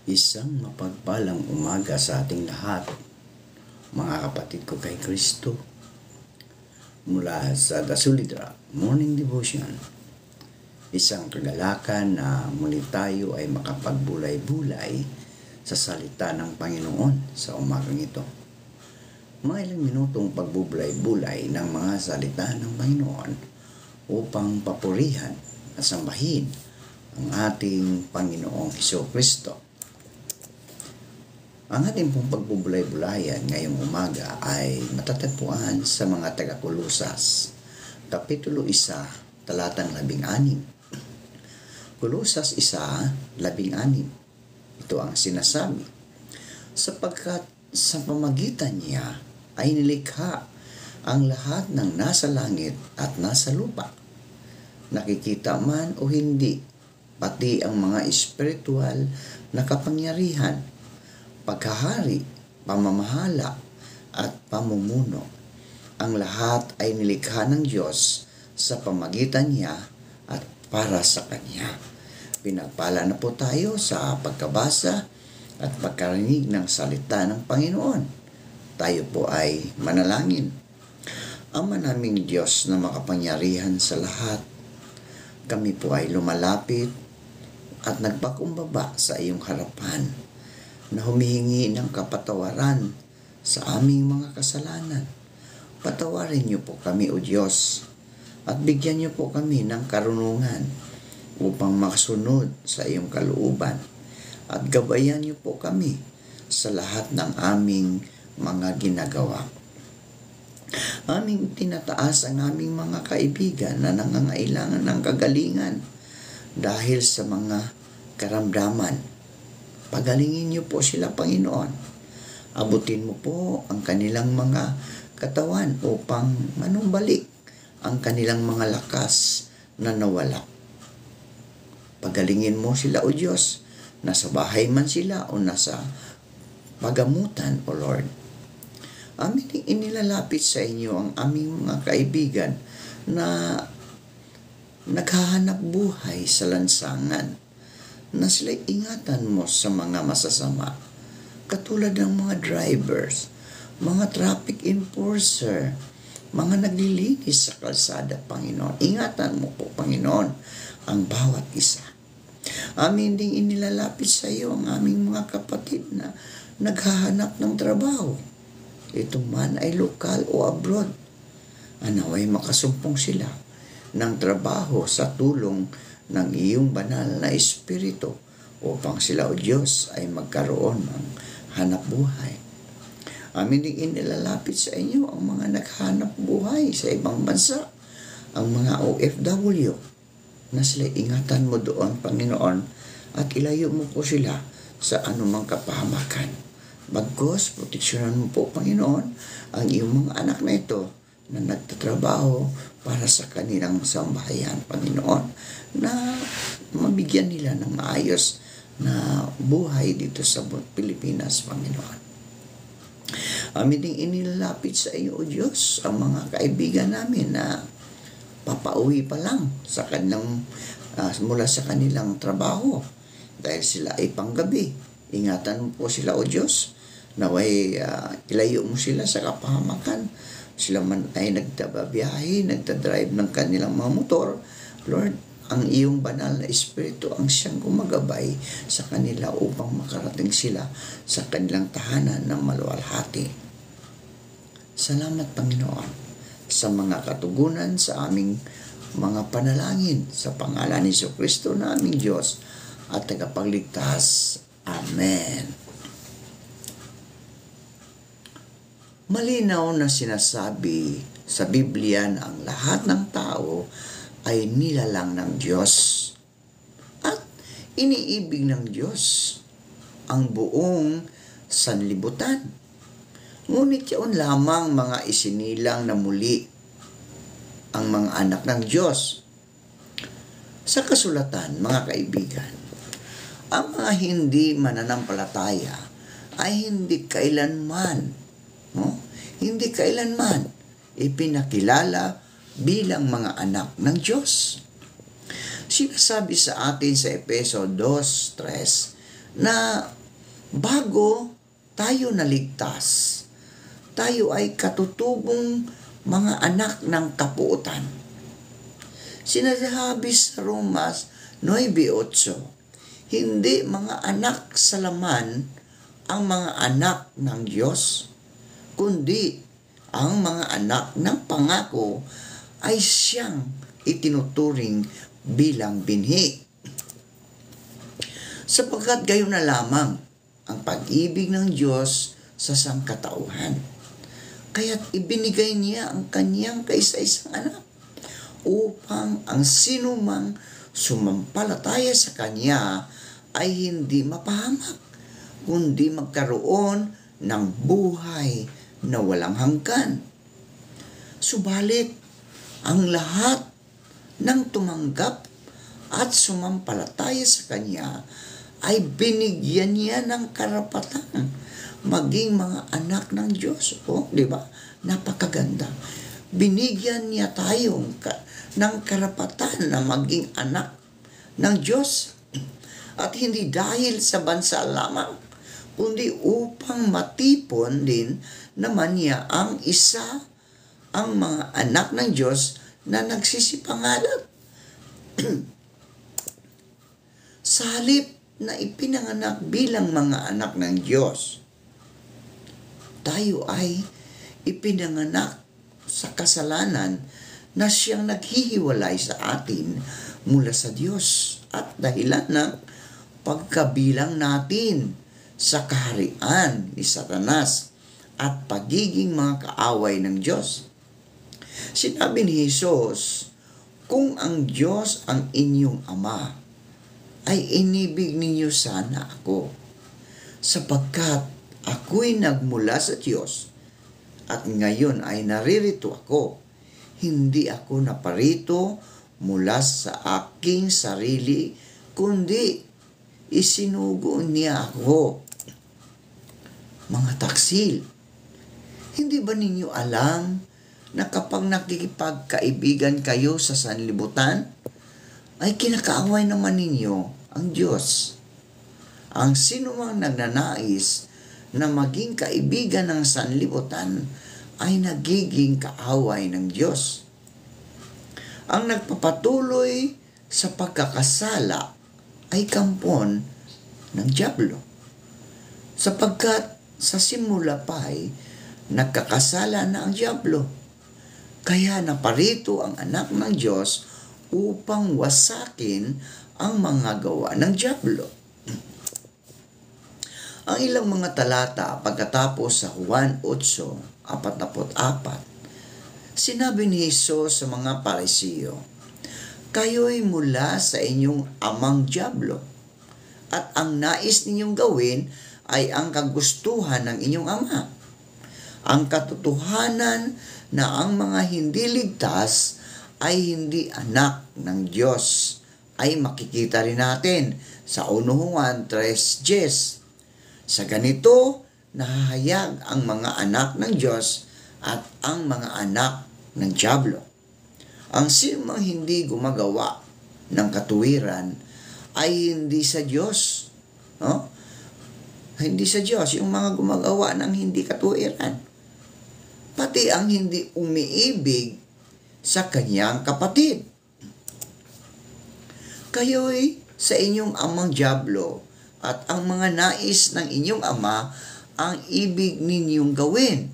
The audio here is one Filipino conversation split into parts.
Isang mapagpalang umaga sa ating lahat, mga kapatid ko kay Kristo. Mula sa Dasulidra Morning Devotion, isang kagalakan na muli tayo ay makapagbulay-bulay sa salita ng Panginoon sa umagang ito. Mga ilang minutong pagbubulay-bulay ng mga salita ng Panginoon upang papurihan at sambahin ang ating Panginoong Jesucristo. Ang ating pong pagbubulay-bulayan ngayong umaga ay matatagpuan sa mga taga-Kolosas, Kapitulo 1, talatang 16. Kolosas 1:16. Ito ang sinasabi, sapagkat sa pamagitan niya ay nilikha ang lahat ng nasa langit at nasa lupa, nakikita man o hindi, pati ang mga espiritual na kapangyarihan, pagkahari, pamamahala, at pamumuno. Ang lahat ay nilikha ng Diyos sa pamagitan niya at para sa Kanya. Pinagpala na po tayo sa pagkabasa at pagkarinig ng salita ng Panginoon. Tayo po ay manalangin. Ama naming Diyos na makapangyarihan sa lahat, kami po ay lumalapit at nagpakumbaba sa iyong harapan na humihingi ng kapatawaran sa aming mga kasalanan. Patawarin niyo po kami, O Diyos, at bigyan niyo po kami ng karunungan upang makasunod sa iyong kalooban, at gabayan niyo po kami sa lahat ng aming mga ginagawa. Aming tinataas ang aming mga kaibigan na nangangailangan ng kagalingan dahil sa mga karamdaman. Pagalingin niyo po sila, Panginoon. Abutin mo po ang kanilang mga katawan upang manumbalik ang kanilang mga lakas na nawala. Pagalingin mo sila, O Diyos, nasa bahay man sila o nasa pagamutan, O Lord. Amin inilalapit sa inyo ang aming mga kaibigan na naghahanap buhay sa lansangan, na sila'y ingatan mo sa mga masasama, katulad ng mga drivers, mga traffic enforcer, mga naglilinis sa kalsada, Panginoon. Ingatan mo po, Panginoon, ang bawat isa. Amin ding inilalapit sa iyo ang aming mga kapatid na naghahanap ng trabaho. Ito man ay lokal o abroad. Naway makasumpong sila ng trabaho sa tulong ng iyong banal na Espiritu upang sila, O Diyos, ay magkaroon ng hanap buhay. Amin din inilalapit sa inyo ang mga naghanap buhay sa ibang bansa, ang mga OFW, na sila ingatan mo doon, Panginoon, at ilayo mo po sila sa anumang kapahamakan. Bagkus, proteksyonan mo po, Panginoon, ang iyong mga anak na ito na nagtatrabaho para sa kanilang sambahayan, Panginoon, na mabigyan nila ng maayos na buhay dito sa Pilipinas, Panginoon. Amin ding inilalapit sa iyo, O Diyos, ang mga kaibigan namin na papauwi pa lang sa kanilang, mula sa kanilang trabaho dahil sila ay panggabi. Ingatan mo po sila, O Diyos, naway ilayo mo sila sa kapahamakan. Sila man ay nagtababiyahe, nagtadrive ng kanilang mga motor. Lord, ang iyong banal na Espiritu ang siyang gumagabay sa kanila upang makarating sila sa kanilang tahanan ng maluwalhati. Salamat, Panginoon, sa mga katugunan sa aming mga panalangin sa pangalan ni Jesucristo na aming Diyos at tagapagligtas. Amen. Malinaw na sinasabi sa Biblia na ang lahat ng tao ay nilalang ng Diyos at iniibig ng Diyos ang buong sanlibutan. Ngunit yaon lamang mga isinilang na muli ang mga anak ng Diyos. Sa kasulatan, mga kaibigan, ang mga hindi mananampalataya ay hindi kailanman ipinakilala bilang mga anak ng Diyos. Sinasabi sa atin sa Efeso 2:3 na bago tayo naligtas, tayo ay katutubong mga anak ng kapuutan. Sinasabi sa Romas 9:8, hindi mga anak sa laman ang mga anak ng Diyos, kundi ang mga anak ng pangako ay siyang itinuturing bilang binhi. Sapagkat gayon na lamang ang pag-ibig ng Diyos sa sangkatauhan. Kaya't ibinigay niya ang kanyang kaisa-isang anak upang ang sinumang sumampalataya sa kanya ay hindi mapahamak, kundi magkaroon ng buhay na walang hanggan. Subalit, ang lahat ng tumanggap at sumampalataya sa kanya ay binigyan niya ng karapatan maging mga anak ng Diyos. Di ba? Napakaganda. Binigyan niya tayo ng karapatan na maging anak ng Diyos. At hindi dahil sa bansa lamang, kundi upang matipon din naman niya ang mga anak ng Diyos na nagsisipangalan. Sa halip na ipinanganak bilang mga anak ng Diyos, tayo ay ipinanganak sa kasalanan na siyang naghihiwalay sa atin mula sa Diyos at dahilan ng pagkabilang natin sa kaharian ni Satanas at pagiging mga kaaway ng Diyos. Sinabi ni Jesus, kung ang Diyos ang inyong Ama, ay inibig ninyo sana ako, sapagkat ako'y nagmula sa Diyos at ngayon ay naririto ako. Hindi ako naparito mula sa aking sarili, kundi isinugo niya ako. Mga taksil, hindi ba ninyo alam na kapag nakikipagkaibigan kayo sa sanlibutan, ay kinakaaway naman ninyo ang Diyos? Ang sinumang nagnanais na maging kaibigan ng sanlibutan ay nagiging kaaway ng Diyos. Ang nagpapatuloy sa pagkakasala ay kampon ng dyablo, sapagkat sa simula pa ay nagkakasala na ang dyablo. Kaya naparito ang anak ng Diyos upang wasakin ang mga gawa ng dyablo. Ang ilang mga talata pagkatapos sa Juan 8:44, sinabi ni Jesus sa mga Pariseo, kayo'y mula sa inyong amang dyablo, at ang nais ninyong gawin ay ang kagustuhan ng inyong ama. Ang katotohanan na ang mga hindi ligtas ay hindi anak ng Diyos ay makikita rin natin sa 1 Juan 3:10. Sa ganito, nahahayag ang mga anak ng Diyos at ang mga anak ng dyablo. Ang sinumang hindi gumagawa ng katuwiran ay hindi sa Diyos. No? Hindi sa Diyos, yung mga gumagawa ng hindi katuwiran. Pati ang hindi umiibig sa kanyang kapatid. Kayo'y sa inyong amang dyablo at ang mga nais ng inyong ama ang ibig ninyong gawin.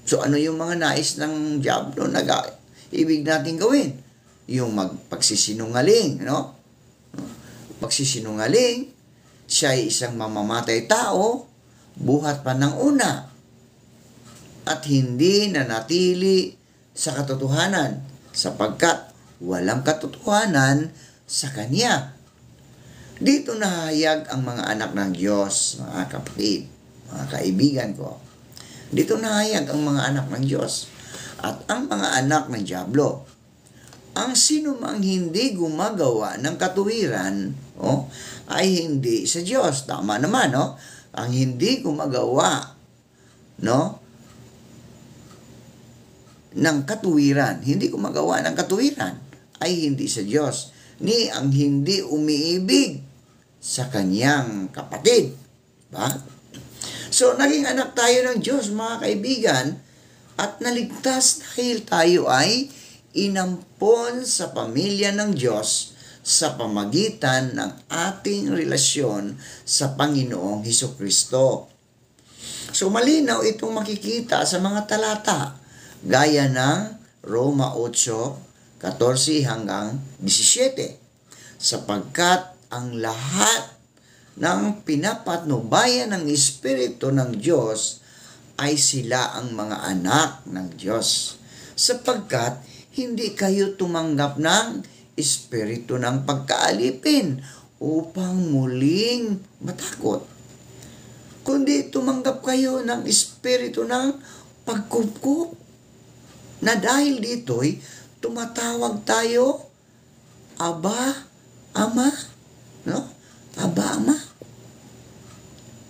So ano yung mga nais ng dyablo na ibig natin gawin? Yung pagsisinungaling, no? Pagsisinungaling, siya ay isang mamamatay tao, buhat pa ng una, at hindi nanatili sa katotohanan, sapagkat walang katotohanan sa kanya. Dito nahayag ang mga anak ng Diyos, mga kapatid, mga kaibigan ko. Dito nahayag ang mga anak ng Diyos at ang mga anak ng dyablo. Ang sino mang hindi gumagawa ng katuwiran, ay hindi sa Diyos. Tama naman, no? Ang hindi gumagawa, no, ng katuwiran, hindi gumagawa ng katuwiran, ay hindi sa Diyos. Ni ang hindi umiibig sa kanyang kapatid. Ba? So, naging anak tayo ng Diyos, mga kaibigan, at naligtas dahil tayo ay inampon sa pamilya ng Diyos sa pamagitan ng ating relasyon sa Panginoong Hesukristo. So, malinaw itong makikita sa mga talata, gaya ng Roma 8:14 hanggang 17. Sapagkat ang lahat ng pinapatnubayan ng Espiritu ng Diyos ay sila ang mga anak ng Diyos. Sapagkat hindi kayo tumanggap ng espiritu ng pagkaalipin upang muling matakot, kundi tumanggap kayo ng espiritu ng pagkupkup, na dahil dito'y tumatawag tayo, Aba, Ama, no? Aba, Ama.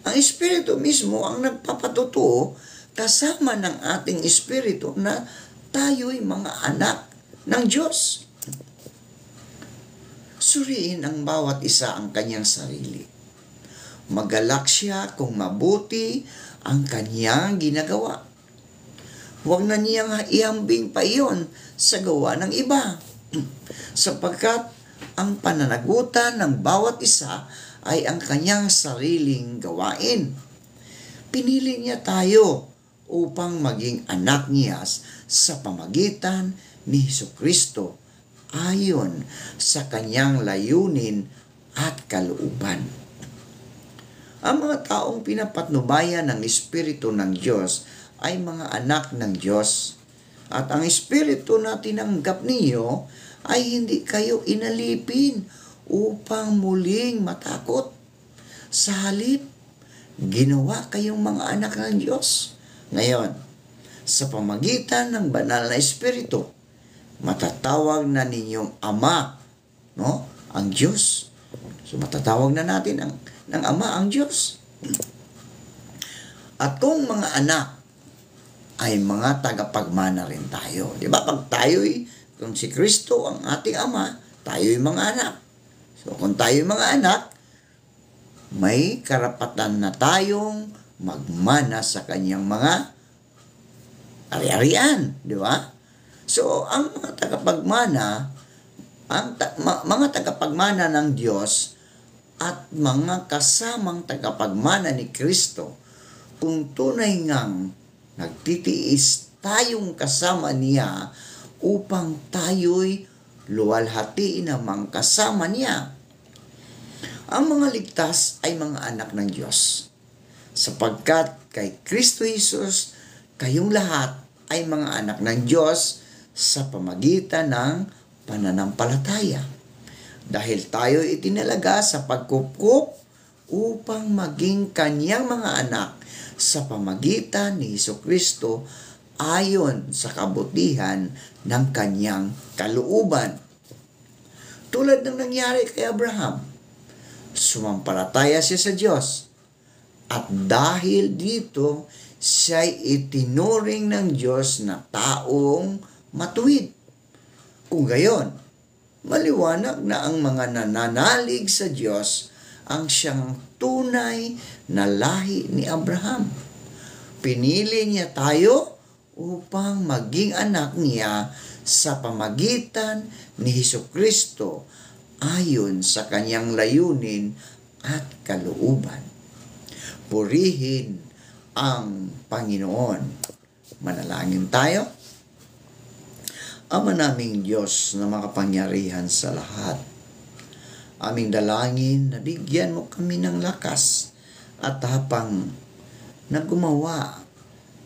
Ang espiritu mismo ang nagpapatutuo kasama ng ating espiritu na tayo'y mga anak ng Diyos. Suriin ang bawat isa ang kanyang sarili. Magalak siya kung mabuti ang kanyang ginagawa. Huwag na niyang ihambing pa iyon sa gawa ng iba, sapagkat ang pananagutan ng bawat isa ay ang kanyang sariling gawain. Pinili niya tayo upang maging anak niya sa pamagitan ni Hesukristo ayon sa kanyang layunin at kalooban. Ang mga taong pinapatnubayan ng Espiritu ng Diyos ay mga anak ng Diyos, at ang Espiritu na tinanggap ninyo ay hindi kayo inalipin upang muling matakot. Sa halip, ginawa kayong mga anak ng Diyos. Ngayon, sa pamagitan ng banal na Espiritu, matatawag na ninyong Ama, no? Ang Diyos. So matatawag na natin ng Ama ang Diyos. At kung mga anak, ay mga tagapagmana rin tayo. Di ba? Pag tayo'y, kung si Kristo ang ating Ama, tayo'y mga anak. So kung tayo'y mga anak, may karapatan na tayong magmana sa kanyang mga ari-arian. Di ba? So ang mga tagapagmana, mga tagapagmana ng Diyos at mga kasamang tagapagmana ni Kristo, kung tunay ngang nagtitiis tayong kasama niya upang tayo'y luwalhati namang kasama niya. Ang mga ligtas ay mga anak ng Diyos, sapagkat kay Kristo Jesus, kayong lahat ay mga anak ng Diyos sa pamagitan ng pananampalataya. Dahil tayo itinalaga sa pagkupkup upang maging kanyang mga anak sa pamagitan ni Hesukristo ayon sa kabutihan ng kanyang kalooban. Tulad ng nangyari kay Abraham, sumampalataya siya sa Diyos, at dahil dito siya'y itinuring ng Diyos na taong matuwid. Kung gayon, maliwanag na ang mga nananalig sa Diyos ang siyang tunay na lahi ni Abraham. Pinili niya tayo upang maging anak niya sa pamagitan ni Hesukristo ayon sa kanyang layunin at kalooban. Purihin ang Panginoon. Manalangin tayo. Ama naming Diyos na makapangyarihan sa lahat, aming dalangin na bigyan mo kami ng lakas at tapang na gumawa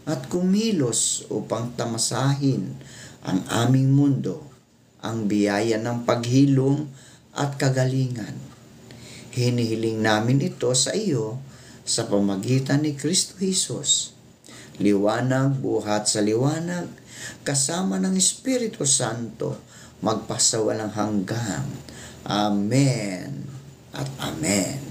at kumilos upang tamasahin ang aming mundo, ang biyaya ng paghilom at kagalingan. Hinihiling namin ito sa iyo sa pamagitan ni Kristo Jesus. Liwanag, buhat sa liwanag, kasama ng Espiritu Santo, magpasawalang hanggan. Amen at Amen.